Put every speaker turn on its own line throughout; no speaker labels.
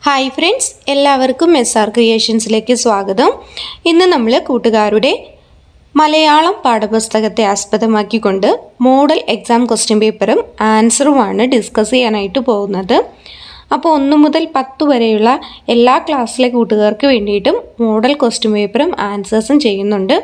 Hi friends, എല്ലാവർക്കും SR ക്രിയേഷൻസിലേക്ക് സ്വാഗതം. ഇന്ന് നമ്മൾ കൂട്ടുകാരുടെ മലയാളം പാഠപുസ്തകത്തെ ആസ്പദമാക്കിക്കൊണ്ട് മോഡൽ എക്സാം ക്വസ്റ്റ്യൻ പേപ്പറും ആൻസറുമാണ് ഡിസ്കസ് ചെയ്യാനായിട്ട് പോകുന്നത്. അപ്പോൾ 1 മുതൽ 10 വരെയുള്ള എല്ലാ ക്ലാസ്സിലെ കൂട്ടുകാർക്ക് വേണ്ടിയിട്ടും മോഡൽ ക്വസ്റ്റ്യൻ പേപ്പറും ആൻസേഴ്സും ചെയ്യുന്നുണ്ട്.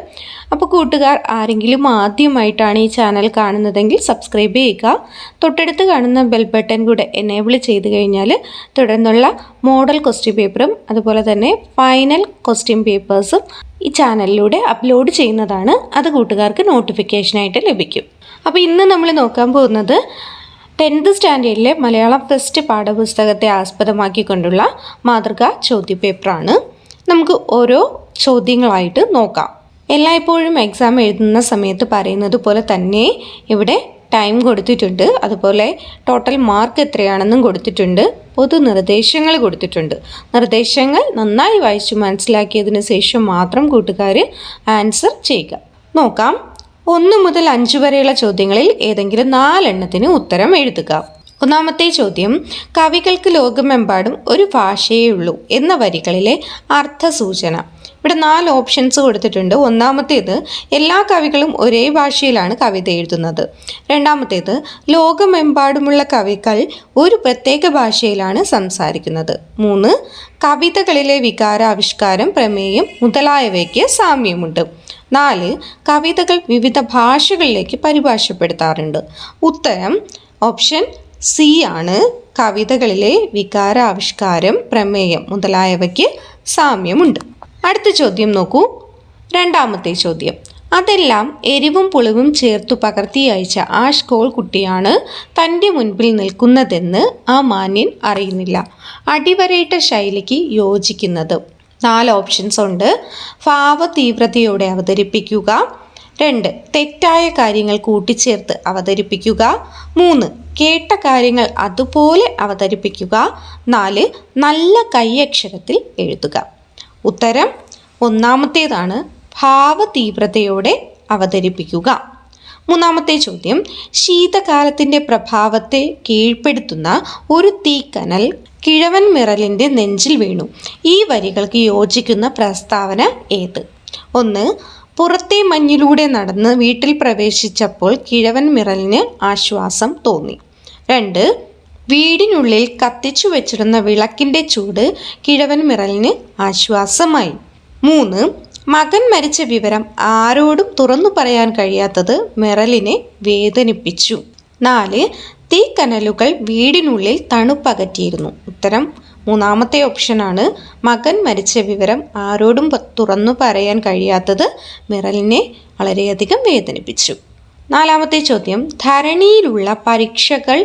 അപ്പോൾ കൂട്ടുകാർ ആരെങ്കിലും ആദ്യമായിട്ടാണ് ഈ ചാനൽ കാണുന്നതെങ്കിൽ സബ്സ്ക്രൈബ് ചെയ്യുക. തൊട്ടടുത്ത് കാണുന്ന ബെൽ ബട്ടൺ കൂടെ എനേബിൾ ചെയ്ത് കഴിഞ്ഞാൽ തുടർന്നുള്ള മോഡൽ ക്വസ്റ്റ്യൻ പേപ്പറും അതുപോലെ തന്നെ ഫൈനൽ ക്വസ്റ്റ്യൻ പേപ്പേഴ്സും ഈ ചാനലിലൂടെ അപ്ലോഡ് ചെയ്യുന്നതാണ്. അത് കൂട്ടുകാർക്ക് നോട്ടിഫിക്കേഷനായിട്ട് ലഭിക്കും. അപ്പോൾ ഇന്ന് നമ്മൾ നോക്കാൻ പോകുന്നത് 10th സ്റ്റാൻഡേർഡിലെ മലയാളം ഫസ്റ്റ് പാഠപുസ്തകത്തെ ആസ്പദമാക്കിക്കൊണ്ടുള്ള മാതൃകാ ചോദ്യപേപ്പറാണ്. നമുക്ക് ഓരോ ചോദ്യങ്ങളായിട്ട് നോക്കാം. എല്ലായ്പ്പോഴും എക്സാം എഴുതുന്ന സമയത്ത് പറയുന്നത് പോലെ തന്നെ ഇവിടെ ടൈം കൊടുത്തിട്ടുണ്ട്, അതുപോലെ ടോട്ടൽ മാർക്ക് എത്രയാണെന്നും കൊടുത്തിട്ടുണ്ട്, പൊതു നിർദ്ദേശങ്ങൾ കൊടുത്തിട്ടുണ്ട്. നിർദ്ദേശങ്ങൾ നന്നായി വായിച്ചു മനസ്സിലാക്കിയതിന് ശേഷം മാത്രം കൂട്ടുകാർ ആൻസർ ചെയ്യുക. നോക്കാം. 1 മുതൽ 5 വരെയുള്ള ചോദ്യങ്ങളിൽ ഏതെങ്കിലും 4 എണ്ണത്തിന് ഉത്തരം എഴുതുക. ഒന്നാമത്തെ ചോദ്യം, കവികൾക്ക് ലോകമെമ്പാടും ഒരു ഭാഷയേ ഉള്ളൂ എന്ന വരികളിലെ അർത്ഥസൂചന. ഇവിടെ 4 ഓപ്ഷൻസ് കൊടുത്തിട്ടുണ്ട്. ഒന്നാമത്തേത്, എല്ലാ കവികളും ഒരേ ഭാഷയിലാണ് കവിത എഴുതുന്നത്. രണ്ടാമത്തേത്, ലോകമെമ്പാടുമുള്ള കവികൾ ഒരു പ്രത്യേക ഭാഷയിലാണ് സംസാരിക്കുന്നത്. 3, കവിതകളിലെ വികാരാവിഷ്കാരം, പ്രമേയം മുതലായവയ്ക്ക് സാമ്യമുണ്ട്. 4, കവിതകൾ വിവിധ ഭാഷകളിലേക്ക് പരിഭാഷപ്പെടുത്താറുണ്ട്. ഉത്തരം ഓപ്ഷൻ സി ആണ്. കവിതകളിലെ വികാരാവിഷ്കാരം, പ്രമേയം മുതലായവയ്ക്ക് സാമ്യമുണ്ട്. അടുത്ത ചോദ്യം നോക്കൂ. രണ്ടാമത്തെ ചോദ്യം, അതെല്ലാം എരിവും പുളിവും ചേർത്തു പകർത്തി അയച്ച ആ സ്കൂൾ കുട്ടിയാണ് തൻ്റെ മുൻപിൽ നിൽക്കുന്നതെന്ന് ആ മാന്യൻ അറിയുന്നില്ല. അടിവരയിട്ട ശൈലിക്ക് യോജിക്കുന്നത്. 4 ഓപ്ഷൻസ് ഉണ്ട്. ഭാവ തീവ്രതയോടെ അവതരിപ്പിക്കുക. 2, തെറ്റായ കാര്യങ്ങൾ കൂട്ടിച്ചേർത്ത് അവതരിപ്പിക്കുക. 3, കേട്ട കാര്യങ്ങൾ അതുപോലെ അവതരിപ്പിക്കുക. 4, നല്ല കൈയക്ഷരത്തിൽ എഴുതുക. ഉത്തരം ഒന്നാമത്തേതാണ്, ഭാവ തീവ്രതയോടെ അവതരിപ്പിക്കുക. മൂന്നാമത്തെ ചോദ്യം, ശീതകാലത്തിൻ്റെ പ്രഭാവത്തെ കീഴ്പ്പെടുത്തുന്ന ഒരു തീക്കനൽ കിഴവൻ മിറലിൻ്റെ നെഞ്ചിൽ വീണു. ഈ വരികൾക്ക് യോജിക്കുന്ന പ്രസ്താവന ഏത്? 1, പുറത്തെ മഞ്ഞിലൂടെ നടന്ന് വീട്ടിൽ പ്രവേശിച്ചപ്പോൾ കിഴവൻ മിറലിന് ആശ്വാസം തോന്നി. 2, വീടിനുള്ളിൽ കത്തിച്ചു വെച്ചിരുന്ന വിളക്കിൻ്റെ ചൂട് കിഴവൻ മിറലിന് ആശ്വാസമായി. 3, മകൻ മരിച്ച വിവരം ആരോടും തുറന്നു പറയാൻ കഴിയാത്തത് മിറലിനെ വേദനിപ്പിച്ചു. 4, തീക്കനലുകൾ വീടിനുള്ളിൽ തണുപ്പകറ്റിയിരുന്നു. ഉത്തരം മൂന്നാമത്തെ ഓപ്ഷനാണ്. മകൻ മരിച്ച വിവരം ആരോടും തുറന്നു പറയാൻ കഴിയാത്തത് മിറലിനെ വളരെയധികം വേദനിപ്പിച്ചു. 4ാമത്തെ ചോദ്യം, ധരണിയിലുള്ള പരീക്ഷകൾ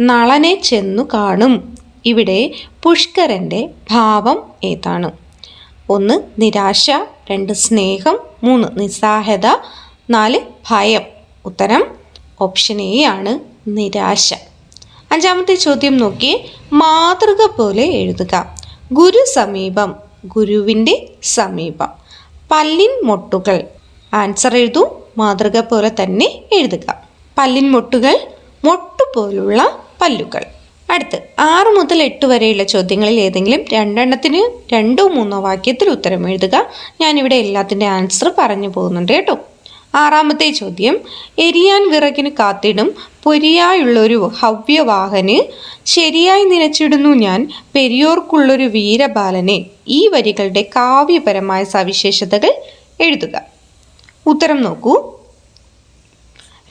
നളനെ ചെന്നു കാണും. ഇവിടെ പുഷ്കരൻ്റെ ഭാവം ഏതാണ്? 1, നിരാശ. 2, സ്നേഹം. 3, നിസ്സഹായത. 4, ഭയം. ഉത്തരം ഓപ്ഷൻ എ ആണ്, നിരാശ. 5ാമത്തെ ചോദ്യം നോക്കി. മാതൃക പോലെ എഴുതുക. ഗുരു സമീപം, ഗുരുവിൻ്റെ സമീപം. പല്ലിൻ മൊട്ടുകൾ. ആൻസർ എഴുതൂ. മാതൃക പോലെ തന്നെ എഴുതുക. പല്ലിൻ മൊട്ടുകൾ, മൊട്ടുപോലുള്ള പല്ലുകൾ. അടുത്ത് 6 മുതൽ 8 വരെയുള്ള ചോദ്യങ്ങളിൽ ഏതെങ്കിലും 2 എണ്ണത്തിന് 2ഓ 3ഓ വാക്യത്തിൽ ഉത്തരം എഴുതുക. ഞാനിവിടെ എല്ലാത്തിൻ്റെ ആൻസർ പറഞ്ഞു പോകുന്നുണ്ട് കേട്ടോ. 6ാമത്തെ ചോദ്യം, എരിയാൻ വിറകിന് കാത്തിടും പൊരിയായുള്ളൊരു ഹവ്യവാഹന് ശരിയായി നിലച്ചിടുന്നു ഞാൻ പെരിയോർക്കുള്ളൊരു വീരബാലനെ. ഈ വരികളുടെ കാവ്യപരമായ സവിശേഷതകൾ എഴുതുക. ഉത്തരം നോക്കൂ.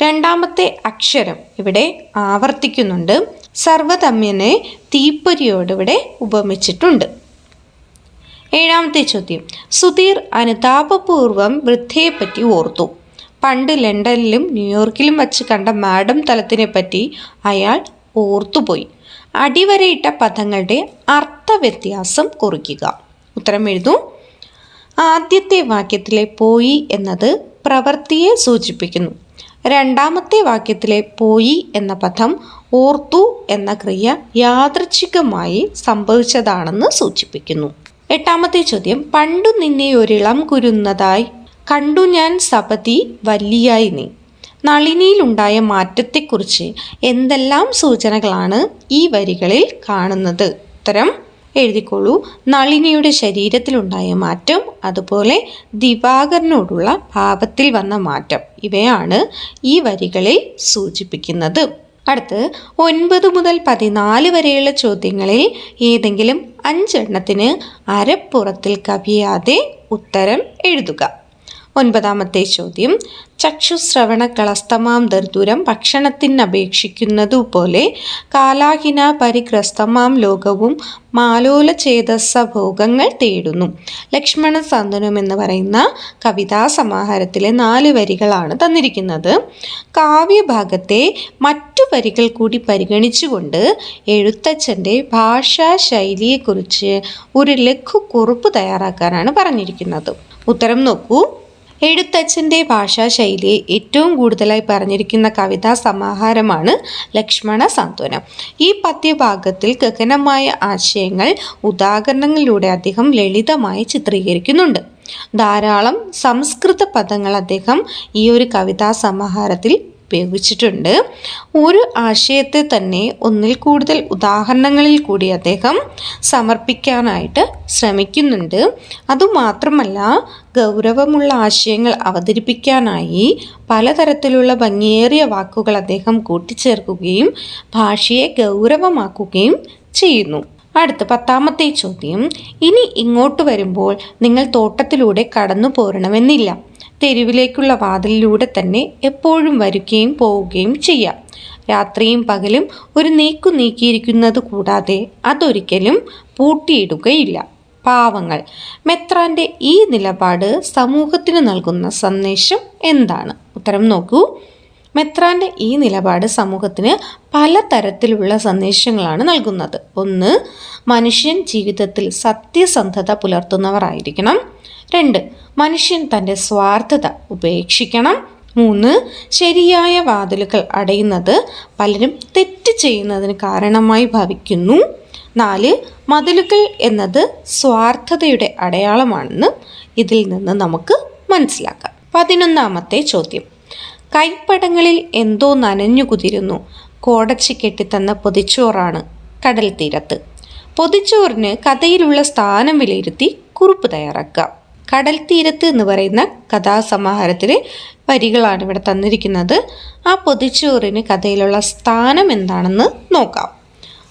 2ാമത്തെ അക്ഷരം ഇവിടെ ആവർത്തിക്കുന്നുണ്ട്. സർവതമ്യനെ തീപ്പൊരിയോട് ഇവിടെ ഉപമിച്ചിട്ടുണ്ട്. 7ാമത്തെ ചോദ്യം, സുധീർ അനുതാപപൂർവം വൃദ്ധയെപ്പറ്റി ഓർത്തു. പണ്ട് ലണ്ടനിലും ന്യൂയോർക്കിലും വച്ച് കണ്ട മാഡം തലത്തിനെ പറ്റി അയാൾ ഓർത്തുപോയി. അടിവരയിട്ട പദങ്ങളുടെ അർത്ഥവ്യത്യാസം കുറിക്കുക. ഉത്തരം എഴുതൂ. ആദ്യത്തെ വാക്യത്തിലെ പോയി എന്നത് പ്രവൃത്തിയെ സൂചിപ്പിക്കുന്നു. 2ാമത്തെ വാക്യത്തിലെ പോയി എന്ന പദം ഓർത്തു എന്ന ക്രിയ യാദൃച്ഛികമായി സംഭവിച്ചതാണെന്ന് സൂചിപ്പിക്കുന്നു. 8ാമത്തെ ചോദ്യം, പണ്ടു നിന്നെ ഒരിളം കുരുന്നതായി കണ്ടു ഞാൻ സപതി വല്ലിയായി നീ. നളിനിയിലുണ്ടായ മാറ്റത്തെക്കുറിച്ച് എന്തെല്ലാം സൂചനകളാണ് ഈ വരികളിൽ കാണുന്നത്? ഉത്തരം എഴുതിക്കോളൂ. നളിനിയുടെ ശരീരത്തിലുണ്ടായ മാറ്റം, അതുപോലെ ദിവാകരനോടുള്ള ഭാവത്തിൽ വന്ന മാറ്റം, ഇവയാണ് ഈ വരികളിൽ സൂചിപ്പിക്കുന്നത്. അടുത്ത് 9 മുതൽ 14 വരെയുള്ള ചോദ്യങ്ങളിൽ ഏതെങ്കിലും 5 എണ്ണത്തിന് അരപ്പുറത്തിൽ കവിയാതെ ഉത്തരം എഴുതുക. 9ാമത്തെ ചോദ്യം, ചക്ഷുശ്രവണ കളസ്തമാം ദർദൂരം ഭക്ഷണത്തിനപേക്ഷിക്കുന്നതുപോലെ കാലാഹിന പരിഗ്രസ്തമാം ലോകവും മാലോല ചേതസ്സ ഭോഗങ്ങൾ തേടുന്നു. ലക്ഷ്മണ സാന്ത്വനം എന്ന് പറയുന്ന കവിതാ സമാഹാരത്തിലെ 4 വരികളാണ് തന്നിരിക്കുന്നത്. കാവ്യഭാഗത്തെ മറ്റു വരികൾ കൂടി പരിഗണിച്ചുകൊണ്ട് എഴുത്തച്ഛൻ്റെ ഭാഷാ ശൈലിയെക്കുറിച്ച് ഒരു ലഘു കുറിപ്പ് തയ്യാറാക്കാനാണ് പറഞ്ഞിരിക്കുന്നത്. ഉത്തരം നോക്കൂ. എഴുത്തച്ഛൻ്റെ ഭാഷാ ശൈലിയെ ഏറ്റവും കൂടുതലായി പറഞ്ഞിരിക്കുന്ന കവിതാ സമാഹാരമാണ് ലക്ഷ്മണ സാന്ത്വനം. ഈ പദ്യഭാഗത്തിൽ ഗഹനമായ ആശയങ്ങൾ ഉദാഹരണങ്ങളിലൂടെ അദ്ദേഹം ലളിതമായി ചിത്രീകരിക്കുന്നുണ്ട്. ധാരാളം സംസ്കൃത പദങ്ങൾ അദ്ദേഹം ഈ ഒരു കവിതാ സമാഹാരത്തിൽ ഉപയോഗിച്ചിട്ടുണ്ട്. ഒരു ആശയത്തെ തന്നെ ഒന്നിൽ കൂടുതൽ ഉദാഹരണങ്ങളിൽ കൂടി അദ്ദേഹം സമർപ്പിക്കാനായിട്ട് ശ്രമിക്കുന്നുണ്ട്. അതുമാത്രമല്ല, ഗൗരവമുള്ള ആശയങ്ങൾ അവതരിപ്പിക്കാനായി പലതരത്തിലുള്ള ഭംഗിയേറിയ വാക്കുകൾ അദ്ദേഹം കൂട്ടിച്ചേർക്കുകയും ഭാഷയെ ഗൗരവമാക്കുകയും ചെയ്യുന്നു. അടുത്ത 10ാമത്തെ ചോദ്യം, ഇനി ഇങ്ങോട്ട് വരുമ്പോൾ നിങ്ങൾ തോട്ടത്തിലൂടെ കടന്നു പോരണമെന്നില്ല. തെരുവിലേക്കുള്ള വാതിലിലൂടെ തന്നെ എപ്പോഴും വരികയും പോവുകയും ചെയ്യാം. രാത്രിയും പകലും ഒരു നീക്കിയിരിക്കുന്നത് കൂടാതെ അതൊരിക്കലും പൂട്ടിയിടുകയില്ല. പാവങ്ങൾ. മെത്രാന്റെ ഈ നിലപാട് സമൂഹത്തിന് നൽകുന്ന സന്ദേശം എന്താണ്? ഉത്തരം നോക്കൂ. മെത്രാന്റെ ഈ നിലപാട് സമൂഹത്തിന് പലതരത്തിലുള്ള സന്ദേശങ്ങളാണ് നൽകുന്നത്. 1. മനുഷ്യൻ ജീവിതത്തിൽ സത്യസന്ധത പുലർത്തുന്നവരായിരിക്കണം. 2. മനുഷ്യൻ തൻ്റെ സ്വാർത്ഥത ഉപേക്ഷിക്കണം. 3. ശരിയായ വാതിലുകൾ അടയുന്നത് പലരും തെറ്റ് ചെയ്യുന്നതിന് കാരണമായി ഭവിക്കുന്നു. 4. മതിലുകൾ എന്നത് സ്വാർത്ഥതയുടെ അടയാളമാണെന്ന് ഇതിൽ നിന്ന് നമുക്ക് മനസ്സിലാക്കാം. 11ാമത്തെ ചോദ്യം, കൈപ്പടങ്ങളിൽ എന്തോ നനഞ്ഞു കുതിരുന്നു. കോടച്ചി കെട്ടിത്തന്ന പൊതിച്ചോറാണ് കടൽ തീരത്ത്. പൊതിച്ചോറിന് കഥയിലുള്ള സ്ഥാനം വിലയിരുത്തി കുറിപ്പ് തയ്യാറാക്കുക. കടൽ തീരത്ത് എന്ന് പറയുന്ന കഥാസമാഹാരത്തിലെ വരികളാണ് ഇവിടെ തന്നിരിക്കുന്നത്. ആ പൊതിച്ചോറിന് കഥയിലുള്ള സ്ഥാനം എന്താണെന്ന് നോക്കാം.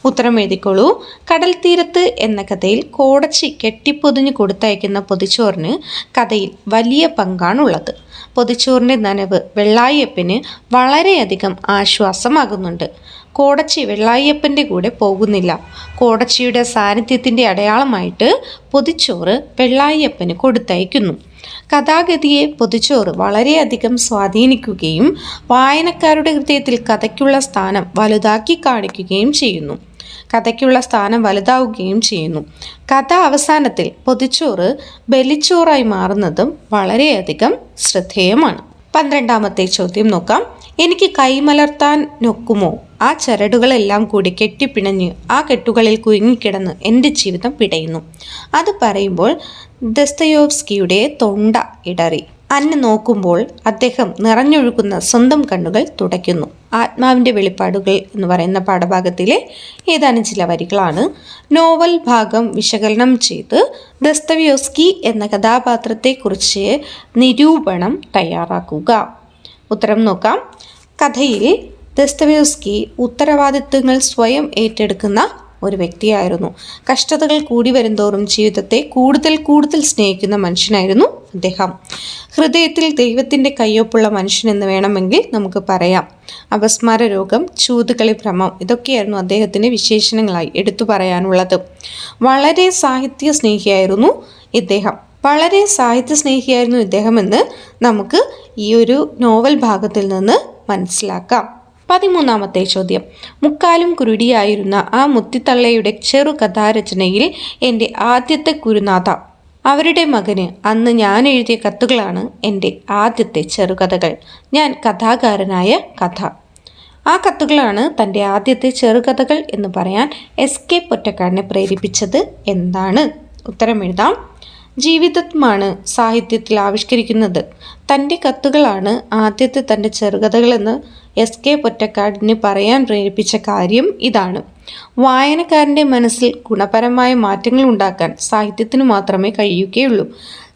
ഉത്തരം എഴുതിക്കോളൂ. കടൽ തീരത്ത് എന്ന കഥയിൽ കോടച്ചി കെട്ടിപ്പൊതിഞ്ഞ് കൊടുത്തയക്കുന്ന പൊതിച്ചോറിന് കഥയിൽ വലിയ പങ്കാണുള്ളത്. പൊതിച്ചോറിൻ്റെ നനവ് വെള്ളായപ്പന് വളരെയധികം ആശ്വാസമാകുന്നുണ്ട്. കോടച്ചി വെള്ളായപ്പൻ്റെ കൂടെ പോകുന്നില്ല. കോടച്ചിയുടെ സാന്നിധ്യത്തിൻ്റെ അടയാളമായിട്ട് പൊതിച്ചോറ് വെള്ളായപ്പന് കൊടുത്തയക്കുന്നു. കഥാഗതിയെ പൊതിച്ചോറ് വളരെയധികം സ്വാധീനിക്കുകയും വായനക്കാരുടെ ഹൃദയത്തിൽ കഥയ്ക്കുള്ള സ്ഥാനം വലുതാക്കി കാണിക്കുകയും ചെയ്യുന്നു. കഥ അവസാനത്തിൽ പൊതിച്ചോറ് ബലിച്ചോറായി മാറുന്നതും വളരെയധികം ശ്രദ്ധേയമാണ്. 12ാമത്തെ ചോദ്യം നോക്കാം. എനിക്ക് കൈമലർത്താൻ നൊക്കുമോ? ആ ചരടുകളെല്ലാം കൂടി കെട്ടിപ്പിണഞ്ഞ് ആ കെട്ടുകളിൽ കുരുങ്ങിക്കിടന്ന് എൻ്റെ ജീവിതം പിടയുന്നു. അത് പറയുമ്പോൾ ദസ്തയേവ്സ്കിയുടെ തൊണ്ട ഇടറി. അന്നെ നോക്കുമ്പോൾ അദ്ദേഹം നിറഞ്ഞൊഴുകുന്ന സ്വന്തം കണ്ണുകൾ തുടയ്ക്കുന്നു. ആത്മാവിൻ്റെ വെളിപ്പാടുകൾ എന്ന് പറയുന്ന പാഠഭാഗത്തിലെ ഏതാനും ചില വരികളാണ്. നോവൽ ഭാഗം വിശകലനം ചെയ്ത് ദസ്തയേവ്സ്കി എന്ന കഥാപാത്രത്തെക്കുറിച്ച് നിരൂപണം തയ്യാറാക്കുക. ഉത്തരം നോക്കാം. കഥയിൽ ദസ്തയേവ്സ്കി ഉത്തരവാദിത്വങ്ങൾ സ്വയം ഏറ്റെടുക്കുന്ന ഒരു വ്യക്തിയായിരുന്നു. കഷ്ടതകൾ കൂടി വരുന്തോറും ജീവിതത്തെ കൂടുതൽ സ്നേഹിക്കുന്ന മനുഷ്യനായിരുന്നു അദ്ദേഹം. ഹൃദയത്തിൽ ദൈവത്തിൻ്റെ കയ്യൊപ്പുള്ള മനുഷ്യനെന്ന് വേണമെങ്കിൽ നമുക്ക് പറയാം. അപസ്മാര രോഗം, ചൂതുകളി ഭ്രമം, ഇതൊക്കെയായിരുന്നു അദ്ദേഹത്തിൻ്റെ വിശേഷണങ്ങളായി എടുത്തു പറയാനുള്ളത്. വളരെ സാഹിത്യ സ്നേഹിയായിരുന്നു ഇദ്ദേഹമെന്ന് നമുക്ക് ഈ ഒരു നോവൽ ഭാഗത്തിൽ നിന്ന് മനസ്സിലാക്കാം. 13ാമത്തെ ചോദ്യം, മുക്കാലും കുരുടിയായിരുന്ന ആ മുത്തിത്തള്ളയുടെ ചെറുകഥാരചനയിൽ എൻ്റെ ആദ്യത്തെ കുരുനാഥ, അവരുടെ മകന് അന്ന് ഞാൻ എഴുതിയ കത്തുകളാണ് എൻ്റെ ആദ്യത്തെ ചെറുകഥകൾ. ഞാൻ കഥാകാരനായ കഥ. ആ കത്തുകളാണ് തൻ്റെ ആദ്യത്തെ ചെറുകഥകൾ എന്ന് പറയാൻ SK പൊറ്റക്കാടിനെ പ്രേരിപ്പിച്ചത് എന്താണ്? ഉത്തരം എഴുതാം. ജീവിതമാണ് സാഹിത്യത്തിൽ ആവിഷ്കരിക്കുന്നത്. തൻ്റെ കത്തുകളാണ് ആദ്യത്തെ തൻ്റെ ചെറുകഥകളെന്ന് SK പൊറ്റക്കാടിനെ പറയാൻ പ്രേരിപ്പിച്ച കാര്യം ഇതാണ്. വായനക്കാരൻ്റെ മനസ്സിൽ ഗുണപരമായ മാറ്റങ്ങൾ ഉണ്ടാക്കാൻ സാഹിത്യത്തിന് മാത്രമേ കഴിയുകയുള്ളൂ.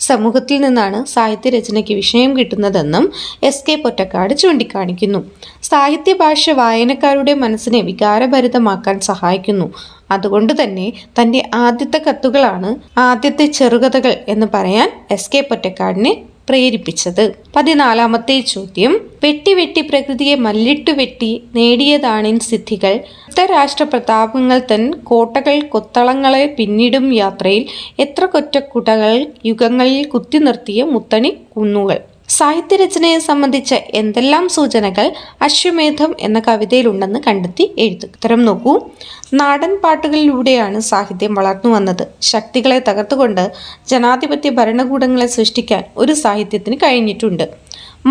സമൂഹത്തിൽ നിന്നാണ് സാഹിത്യരചനയ്ക്ക് വിഷയം കിട്ടുന്നതെന്നും എസ്.കെ. പൊറ്റക്കാട് ചൂണ്ടിക്കാണിക്കുന്നു. സാഹിത്യഭാഷ വായനക്കാരുടെ മനസ്സിനെ വികാരഭരിതമാക്കാൻ സഹായിക്കുന്നു. അതുകൊണ്ട് തന്നെ തൻ്റെ ആദ്യത്തെ കത്തുകളാണ് ആദ്യത്തെ ചെറുകഥകൾ എന്ന് പറയാൻ എസ്.കെ. പൊറ്റക്കാടിനെ പ്രേരിപ്പിച്ചത്. 14-ാമത്തെ ചോദ്യം. വെട്ടി വെട്ടി പ്രകൃതിയെ മല്ലിട്ടു വെട്ടി നേടിയതാണിൻ സിദ്ധികൾ. രാഷ്ട്ര പ്രതാപങ്ങൾ തൻ കോട്ടകൾ കൊത്തളങ്ങളെ പിന്നിടും യാത്രയിൽ എത്ര കൊറ്റക്കുടകൾ യുഗങ്ങളിൽ കുത്തി നിർത്തിയ മുത്തണി കുന്നുകൾ. സാഹിത്യരചനയെ സംബന്ധിച്ച എന്തെല്ലാം സൂചനകൾ അശ്വമേധം എന്ന കവിതയിലുണ്ടെന്ന് കണ്ടെത്തി എഴുതുക. ഉത്തരം നോക്കൂ. നാടൻ പാട്ടുകളിലൂടെയാണ് സാഹിത്യം വളർന്നു വന്നത്. ശക്തികളെ തകർത്തുകൊണ്ട് ജനാധിപത്യ ഭരണകൂടങ്ങളെ സൃഷ്ടിക്കാൻ ഒരു സാഹിത്യത്തിന് കഴിഞ്ഞിട്ടുണ്ട്.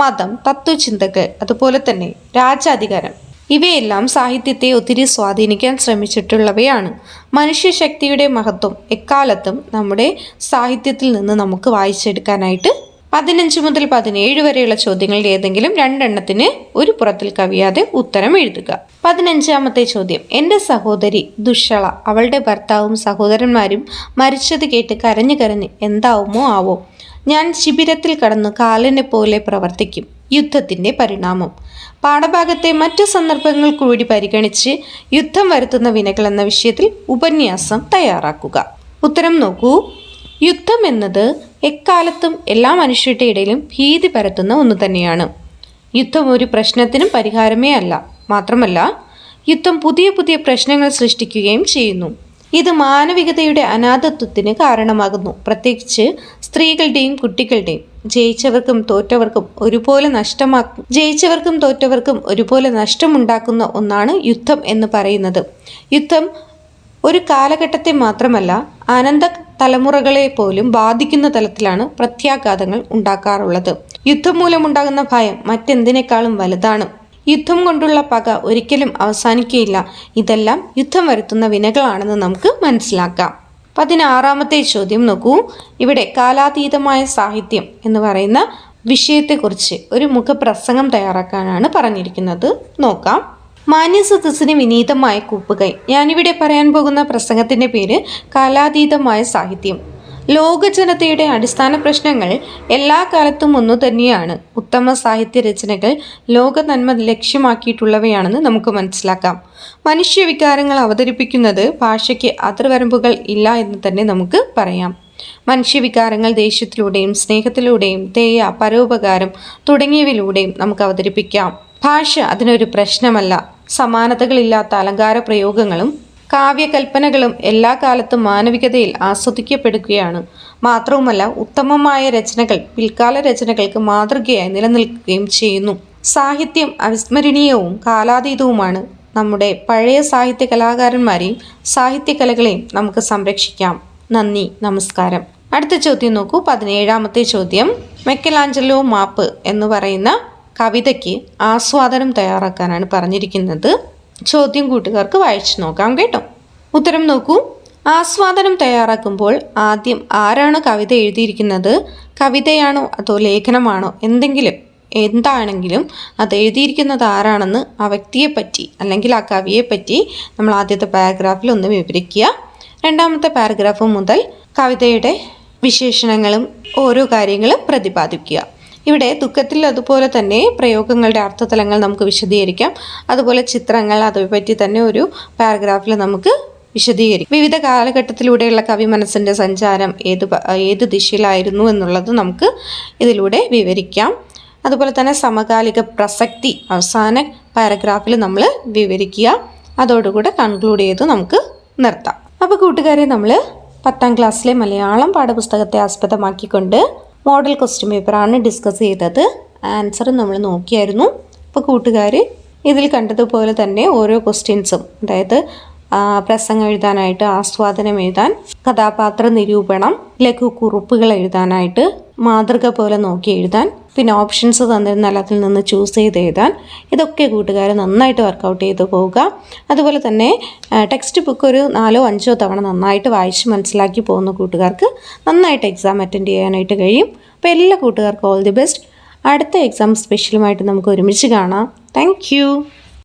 മതം, തത്വചിന്തകൾ, അതുപോലെ തന്നെ രാജാധികാരം ഇവയെല്ലാം സാഹിത്യത്തെ ഒത്തിരി സ്വാധീനിക്കാൻ ശ്രമിച്ചിട്ടുള്ളവയാണ്. മനുഷ്യശക്തിയുടെ മഹത്വം എക്കാലത്തും നമ്മുടെ സാഹിത്യത്തിൽ നിന്ന് നമുക്ക് വായിച്ചെടുക്കാനായിട്ട് 15 മുതൽ 17 വരെയുള്ള ചോദ്യങ്ങളിൽ ഏതെങ്കിലും രണ്ടെണ്ണത്തിന് ഒരു പുറത്തിൽ കവിയാതെ ഉത്തരം എഴുതുക. 15-ാമത്തെ ചോദ്യം. എൻ്റെ സഹോദരി ദുശ്ശള അവളുടെ ഭർത്താവും സഹോദരന്മാരും മരിച്ചത് കേട്ട് കരഞ്ഞു കരഞ്ഞ് എന്താവുമോ ആവോ. ഞാൻ ശിബിരത്തിൽ കടന്നു കാലനെ പോലെ പ്രവർത്തിക്കും. യുദ്ധത്തിൻ്റെ പരിണാമം. പാഠഭാഗത്തെ മറ്റു സന്ദർഭങ്ങൾ കൂടി പരിഗണിച്ച് യുദ്ധം വരുത്തുന്ന വിനകൾ എന്ന വിഷയത്തിൽ ഉപന്യാസം തയ്യാറാക്കുക. ഉത്തരം നോക്കൂ. യുദ്ധം എന്നത് എക്കാലത്തും എല്ലാ മനുഷ്യരുടെ ഇടയിലും ഭീതി പരത്തുന്ന ഒന്ന് തന്നെയാണ്. യുദ്ധം ഒരു പ്രശ്നത്തിനും പരിഹാരമേ അല്ല. മാത്രമല്ല യുദ്ധം പുതിയ പുതിയ പ്രശ്നങ്ങൾ സൃഷ്ടിക്കുകയും ചെയ്യുന്നു. ഇത് മാനവികതയുടെ അനാഥത്വത്തിന് കാരണമാകുന്നു. പ്രത്യേകിച്ച് സ്ത്രീകളുടെയും കുട്ടികളുടെയും. ജയിച്ചവർക്കും തോറ്റവർക്കും ഒരുപോലെ നഷ്ടമുണ്ടാക്കുന്ന ഒന്നാണ് യുദ്ധം എന്ന് പറയുന്നത്. യുദ്ധം ഒരു കാലഘട്ടത്തെ മാത്രമല്ല അനന്ത തലമുറകളെ പോലും ബാധിക്കുന്ന തലത്തിലാണ് പ്രത്യാഘാതങ്ങൾ ഉണ്ടാക്കാറുള്ളത്. യുദ്ധം മൂലമുണ്ടാകുന്ന ഭയം മറ്റെന്തിനേക്കാളും വലുതാണ്. യുദ്ധം കൊണ്ടുള്ള പക ഒരിക്കലും അവസാനിക്കുകയില്ല. ഇതെല്ലാം യുദ്ധം വരുത്തുന്ന വിനകളാണെന്ന് നമുക്ക് മനസ്സിലാക്കാം. 16-ാമത്തെ ചോദ്യം നോക്കൂ. ഇവിടെ കാലാതീതമായ സാഹിത്യം എന്ന് പറയുന്ന വിഷയത്തെക്കുറിച്ച് ഒരു മുഖപ്രസംഗം തയ്യാറാക്കാനാണ് പറഞ്ഞിരിക്കുന്നത്. നോക്കാം. മാന്യസദസ്സിന് വിനീതമായ കൂപ്പുകൈ. ഞാനിവിടെ പറയാൻ പോകുന്ന പ്രസംഗത്തിൻ്റെ പേര് കാലാതീതമായ സാഹിത്യം. ലോകജനതയുടെ അടിസ്ഥാന പ്രശ്നങ്ങൾ എല്ലാ കാലത്തും ഒന്നു തന്നെയാണ്. ഉത്തമ സാഹിത്യ രചനകൾ ലോക നന്മ ലക്ഷ്യമാക്കിയിട്ടുള്ളവയാണെന്ന് നമുക്ക് മനസ്സിലാക്കാം. മനുഷ്യവികാരങ്ങൾ അവതരിപ്പിക്കുന്നത് ഭാഷയ്ക്ക് അതിർവരമ്പുകൾ ഇല്ല എന്ന് തന്നെ നമുക്ക് പറയാം. മനുഷ്യവികാരങ്ങൾ ദേഷ്യത്തിലൂടെയും സ്നേഹത്തിലൂടെയും ദയ, പരോപകാരം തുടങ്ങിയവയിലൂടെയും നമുക്ക് അവതരിപ്പിക്കാം. ഭാഷ അതിനൊരു പ്രശ്നമല്ല. സമാനതകളില്ലാത്ത അലങ്കാര പ്രയോഗങ്ങളും കാവ്യകൽപ്പനകളും എല്ലാ കാലത്തും മാനവികതയിൽ ആസ്വദിക്കപ്പെടുകയാണ്. മാത്രവുമല്ല ഉത്തമമായ രചനകൾ പിൽക്കാല രചനകൾക്ക് മാതൃകയായി നിലനിൽക്കുകയും ചെയ്യുന്നു. സാഹിത്യം അവിസ്മരണീയവും കാലാതീതവുമാണ്. നമ്മുടെ പഴയ സാഹിത്യ കലാകാരന്മാരെയും സാഹിത്യകലകളെയും നമുക്ക് സംരക്ഷിക്കാം. നന്ദി, നമസ്കാരം. അടുത്ത ചോദ്യം നോക്കൂ. 17-ാമത്തെ ചോദ്യം. മൈക്കലാഞ്ചലോ മാപ്പ് എന്ന് പറയുന്ന കവിതയ്ക്ക് ആസ്വാദനം തയ്യാറാക്കാനാണ് പറഞ്ഞിരിക്കുന്നത്. ചോദ്യം കൂട്ടുകാർക്ക് വായിച്ചു നോക്കാം കേട്ടോ. ഉത്തരം നോക്കൂ. ആസ്വാദനം തയ്യാറാക്കുമ്പോൾ ആദ്യം ആരാണ് കവിത എഴുതിയിരിക്കുന്നത്, കവിതയാണോ അതോ ലേഖനമാണോ, എന്താണെങ്കിലും അത് എഴുതിയിരിക്കുന്നത് ആരാണെന്ന് ആ വ്യക്തിയെപ്പറ്റി അല്ലെങ്കിൽ ആ കവിയെപ്പറ്റി നമ്മൾ ആദ്യത്തെ പാരഗ്രാഫിൽ ഒന്ന് വിവരിക്കുക. രണ്ടാമത്തെ പാരഗ്രാഫ് മുതൽ കവിതയുടെ വിശേഷണങ്ങളും ഓരോ കാര്യങ്ങളും പ്രതിപാദിക്കുക. ഇവിടെ ദുഃഖത്തിൽ അതുപോലെ തന്നെ പ്രയോഗങ്ങളുടെ അർത്ഥതലങ്ങൾ നമുക്ക് വിശദീകരിക്കാം. അതുപോലെ ചിത്രങ്ങൾ അതേപറ്റി തന്നെ ഒരു പാരഗ്രാഫിൽ നമുക്ക് വിശദീകരിക്കും. വിവിധ കാലഘട്ടത്തിലൂടെയുള്ള കവി മനസ്സിൻ്റെ സഞ്ചാരം ഏത് ദിശയിലായിരുന്നു എന്നുള്ളത് നമുക്ക് ഇതിലൂടെ വിവരിക്കാം. അതുപോലെ തന്നെ സമകാലിക പ്രസക്തി അവസാന പാരഗ്രാഫിൽ നമ്മൾ വിവരിക്കുക. അതോടുകൂടെ കൺക്ലൂഡ് ചെയ്ത് നമുക്ക് നിർത്താം. അപ്പോൾ കൂട്ടുകാരെ, നമ്മൾ 10ാം ക്ലാസ്സിലെ മലയാളം പാഠപുസ്തകത്തെ ആസ്പദമാക്കിക്കൊണ്ട് മോഡൽ ക്വസ്റ്റ്യൻ പേപ്പറാണ് ഡിസ്കസ് ചെയ്തത്. ആൻസർ നമ്മൾ നോക്കിയായിരുന്നു. അപ്പോൾ കൂട്ടുകാർ ഇതിൽ കണ്ടതുപോലെ തന്നെ ഓരോ ക്വസ്റ്റ്യൻസും, അതായത് പ്രസംഗം എഴുതാനായിട്ട്, ആസ്വാദനം എഴുതാൻ, കഥാപാത്ര നിരൂപണം, ലഘു കുറിപ്പുകൾ എഴുതാനായിട്ട്, മാതൃക പോലെ നോക്കി എഴുതാൻ, പിന്നെ ഓപ്ഷൻസ് തന്നിരുന്നാൽ അതിൽ നിന്ന് ചൂസ് ചെയ്ത് എഴുതാൻ, ഇതൊക്കെ കൂട്ടുകാർ നന്നായിട്ട് വർക്കൗട്ട് ചെയ്ത് പോവുക. അതുപോലെ തന്നെ ടെക്സ്റ്റ് ബുക്ക് ഒരു 4-5 തവണ നന്നായിട്ട് വായിച്ച് മനസ്സിലാക്കി പോകുന്ന കൂട്ടുകാർക്ക് നന്നായിട്ട് എക്സാം അറ്റൻഡ് ചെയ്യാനായിട്ട് കഴിയും. അപ്പോൾ എല്ലാ കൂട്ടുകാർക്കും ഓൾ ദി ബെസ്റ്റ്. അടുത്ത എക്സാം സ്പെഷ്യലുമായിട്ട് നമുക്ക് ഒരുമിച്ച് കാണാം. താങ്ക്